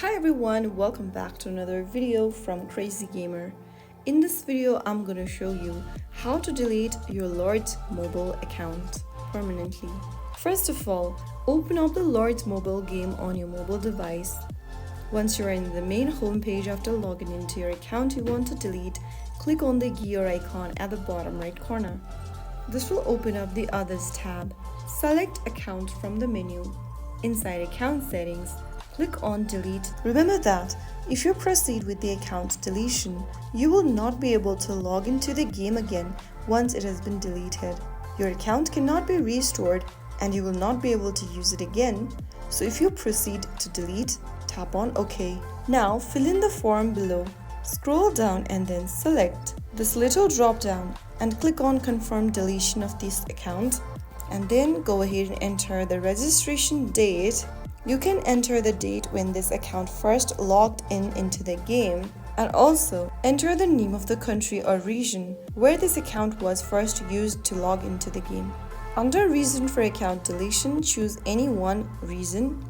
Hi everyone, welcome back to another video from Crazy Gamer. In this video, I'm gonna show you how to delete your Lord's mobile account permanently. First of all, open up the Lord's mobile game on your mobile device. Once you're in the main homepage after logging into your account you want to delete, click on the gear icon at the bottom right corner. This will open up the Others tab. Select Account from the menu. Inside Account Settings, click on Delete. Remember that if you proceed with the account deletion, you will not be able to log into the game again once it has been deleted. Your account cannot be restored and you will not be able to use it again. So if you proceed to delete, tap on OK. Now fill in the form below. Scroll down and then select this little drop down and click on Confirm deletion of this account, and then go ahead and enter the registration date. You can enter the date when this account first logged into the game, and also enter the name of the country or region where this account was first used to log into the game. Under Reason for Account Deletion, choose any one reason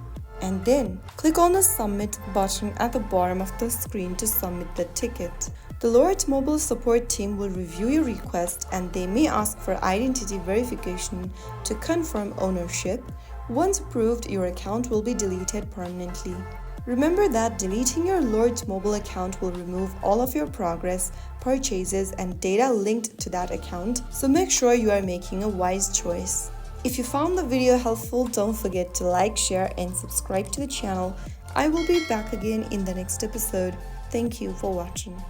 and then click on the Submit button at the bottom of the screen to submit the ticket. The Lord's mobile support team will review your request and they may ask for identity verification to confirm ownership. Once approved, your account will be deleted permanently. Remember that deleting your Lord's mobile account will remove all of your progress, purchases, and data linked to that account, so make sure you are making a wise choice. If you found the video helpful, don't forget to like, share, and subscribe to the channel. I will be back again in the next episode. Thank you for watching.